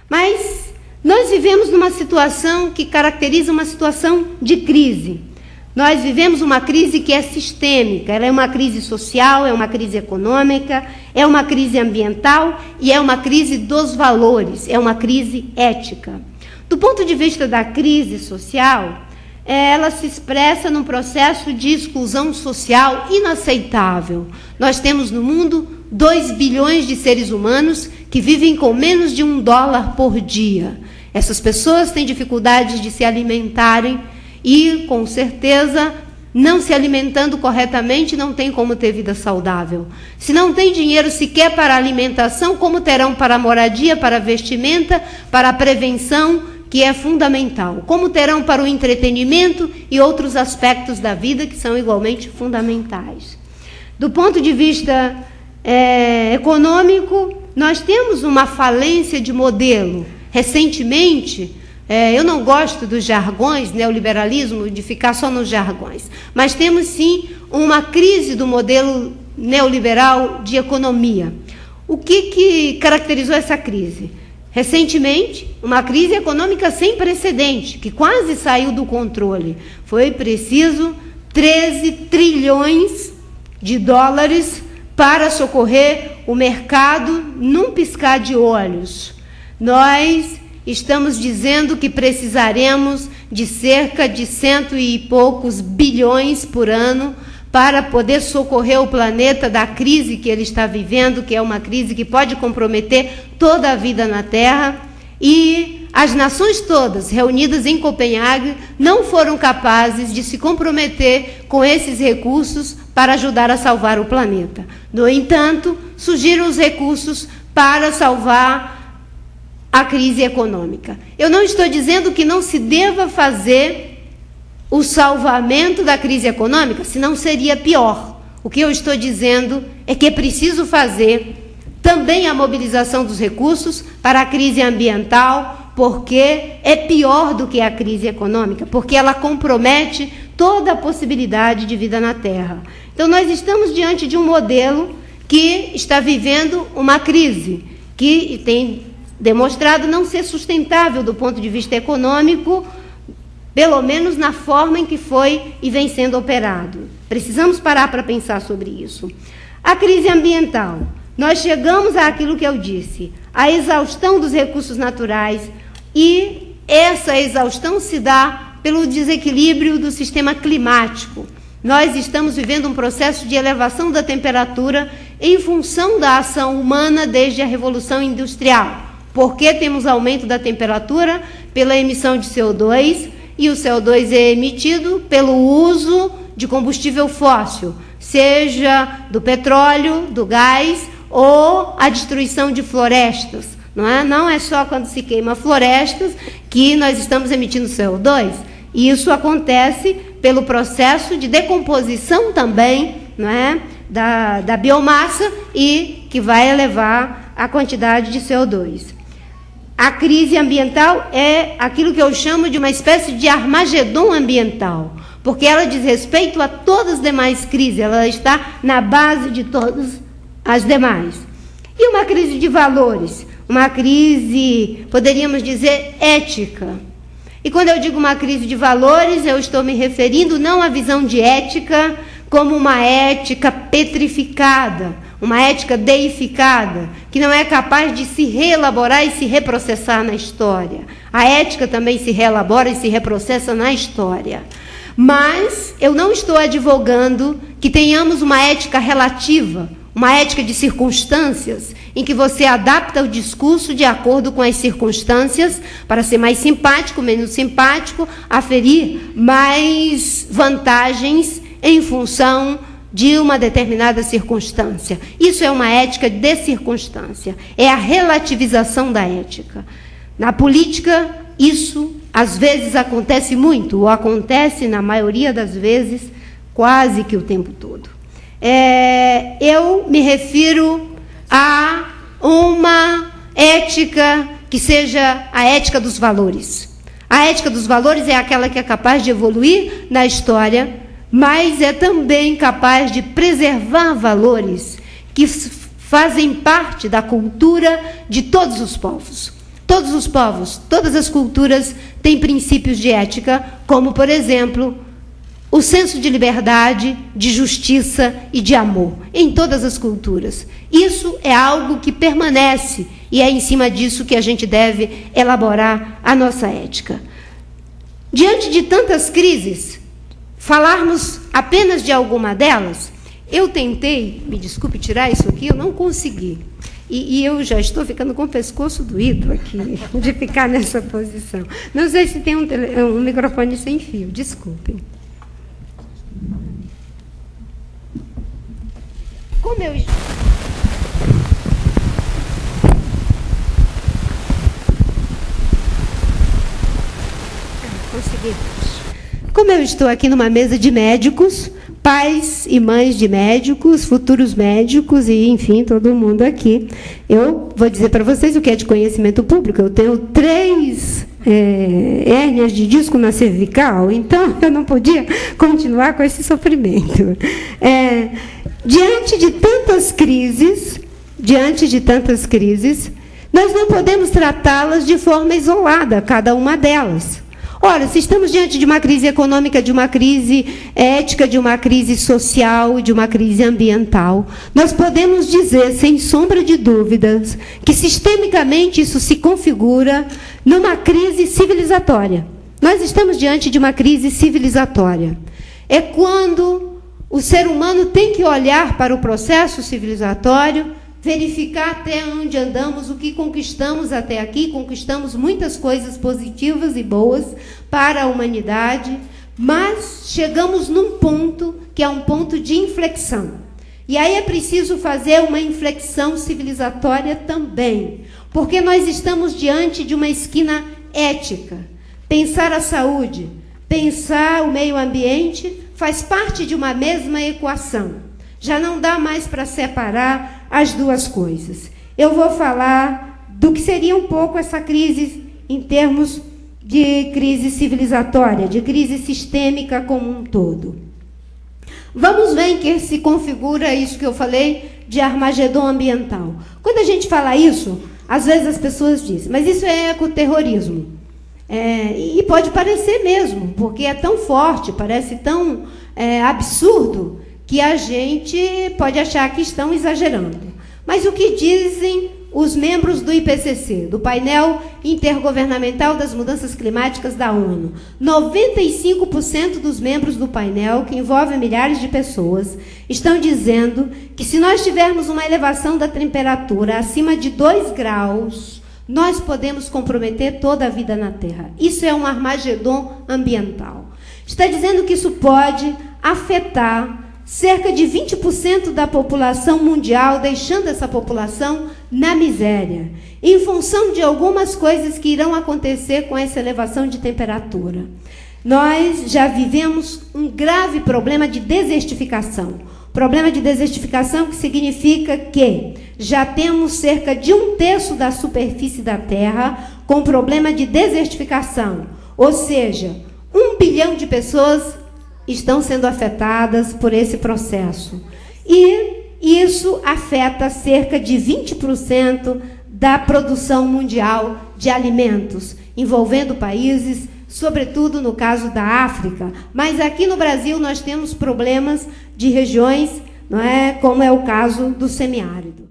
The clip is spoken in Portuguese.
Mas nós vivemos numa situação que caracteriza uma situação de crise. Nós vivemos uma crise que é sistêmica, ela é uma crise social, é uma crise econômica, é uma crise ambiental e é uma crise dos valores, é uma crise ética. Do ponto de vista da crise social, ela se expressa num processo de exclusão social inaceitável. Nós temos no mundo 2 bilhões de seres humanos que vivem com menos de $1 por dia. Essas pessoas têm dificuldades de se alimentarem e, com certeza, não se alimentando corretamente, não tem como ter vida saudável. Se não tem dinheiro sequer para a alimentação, como terão para a moradia, para a vestimenta, para a prevenção, que é fundamental? Como terão para o entretenimento e outros aspectos da vida que são igualmente fundamentais? Do ponto de vista econômico, nós temos uma falência de modelo. Recentemente, eu não gosto dos jargões, neoliberalismo, de ficar só nos jargões, mas temos sim uma crise do modelo neoliberal de economia. O que caracterizou essa crise? Recentemente, uma crise econômica sem precedente, que quase saiu do controle. Foi preciso 13 trilhões de dólares para socorrer o mercado num piscar de olhos. Nós estamos dizendo que precisaremos de cerca de 100 e poucos bilhões por ano para poder socorrer o planeta da crise que ele está vivendo, que é uma crise que pode comprometer toda a vida na Terra. E as nações todas reunidas em Copenhague não foram capazes de se comprometer com esses recursos para ajudar a salvar o planeta. No entanto, surgiram os recursos para salvar a crise econômica. Eu não estou dizendo que não se deva fazer o salvamento da crise econômica, senão seria pior. O que eu estou dizendo é que é preciso fazer também a mobilização dos recursos para a crise ambiental, porque é pior do que a crise econômica, porque ela compromete toda a possibilidade de vida na Terra. Então, nós estamos diante de um modelo que está vivendo uma crise, que tem demonstrado não ser sustentável do ponto de vista econômico, pelo menos na forma em que foi e vem sendo operado. Precisamos parar para pensar sobre isso. A crise ambiental. Nós chegamos àquilo que eu disse, a exaustão dos recursos naturais, e essa exaustão se dá pelo desequilíbrio do sistema climático. Nós estamos vivendo um processo de elevação da temperatura em função da ação humana desde a Revolução Industrial. Por que temos aumento da temperatura? Pela emissão de CO2, e o CO2 é emitido pelo uso de combustível fóssil, seja do petróleo, do gás ou a destruição de florestas. Não é só quando se queima florestas que nós estamos emitindo CO2. Isso acontece pelo processo de decomposição também, da biomassa, e que vai elevar a quantidade de CO2. A crise ambiental é aquilo que eu chamo de uma espécie de Armagedon ambiental, porque ela diz respeito a todas as demais crises, ela está na base de todas as demais. E uma crise de valores, uma crise, poderíamos dizer, ética. E quando eu digo uma crise de valores, eu estou me referindo não à visão de ética como uma ética petrificada, uma ética deificada, que não é capaz de se reelaborar e se reprocessar na história. A ética também se reelabora e se reprocessa na história. Mas eu não estou advogando que tenhamos uma ética relativa, uma ética de circunstâncias, em que você adapta o discurso de acordo com as circunstâncias, para ser mais simpático, menos simpático, aferir mais vantagens em função de uma determinada circunstância. Isso é uma ética de circunstância, é a relativização da ética. Na política, isso às vezes acontece muito, ou acontece na maioria das vezes, quase que o tempo todo. Eu me refiro a uma ética que seja a ética dos valores. A ética dos valores é aquela que é capaz de evoluir na história, mas é também capaz de preservar valores que fazem parte da cultura de todos os povos. Todos os povos, todas as culturas têm princípios de ética, como, por exemplo, o senso de liberdade, de justiça e de amor, em todas as culturas. Isso é algo que permanece, e é em cima disso que a gente deve elaborar a nossa ética. Diante de tantas crises, falarmos apenas de alguma delas, eu tentei, me desculpe, tirar isso aqui, eu não consegui. E eu já estou ficando com o pescoço doído aqui, de ficar nessa posição. Não sei se tem um microfone sem fio, desculpem. Como eu... Consegui. Como eu estou aqui numa mesa de médicos, pais e mães de médicos, futuros médicos e, enfim, todo mundo aqui, eu vou dizer para vocês o que é de conhecimento público. Eu tenho 3 hérnias de disco na cervical, então eu não podia continuar com esse sofrimento. Diante de tantas crises, nós não podemos tratá-las de forma isolada, cada uma delas. Ora, se estamos diante de uma crise econômica, de uma crise ética, de uma crise social, de uma crise ambiental, nós podemos dizer, sem sombra de dúvidas, que sistemicamente isso se configura numa crise civilizatória. Nós estamos diante de uma crise civilizatória. É quando o ser humano tem que olhar para o processo civilizatório, verificar até onde andamos, o que conquistamos até aqui. Conquistamos muitas coisas positivas e boas para a humanidade, mas chegamos num ponto que é um ponto de inflexão. E aí é preciso fazer uma inflexão civilizatória também, porque nós estamos diante de uma esquina ética. Pensar a saúde, pensar o meio ambiente faz parte de uma mesma equação. Já não dá mais para separar as duas coisas. Eu vou falar do que seria um pouco essa crise em termos de crise civilizatória, de crise sistêmica como um todo. Vamos ver em que se configura isso que eu falei de Armagedon ambiental. Quando a gente fala isso, às vezes as pessoas dizem, mas isso é ecoterrorismo. E pode parecer mesmo, porque é tão forte, parece tão absurdo, que a gente pode achar que estão exagerando. Mas o que dizem os membros do IPCC, do Painel Intergovernamental das Mudanças Climáticas da ONU? 95% dos membros do painel, que envolve milhares de pessoas, estão dizendo que se nós tivermos uma elevação da temperatura acima de 2 graus, nós podemos comprometer toda a vida na Terra. Isso é um Armagedon ambiental. Está dizendo que isso pode afetar cerca de 20% da população mundial, deixando essa população na miséria, em função de algumas coisas que irão acontecer com essa elevação de temperatura. Nós já vivemos um grave problema de desertificação. Problema de desertificação que significa que já temos cerca de 1/3 da superfície da Terra com problema de desertificação. Ou seja, 1 bilhão de pessoas estão sendo afetadas por esse processo. E isso afeta cerca de 20% da produção mundial de alimentos, envolvendo países, sobretudo no caso da África. Mas aqui no Brasil nós temos problemas de regiões, não é, como é o caso do semiárido.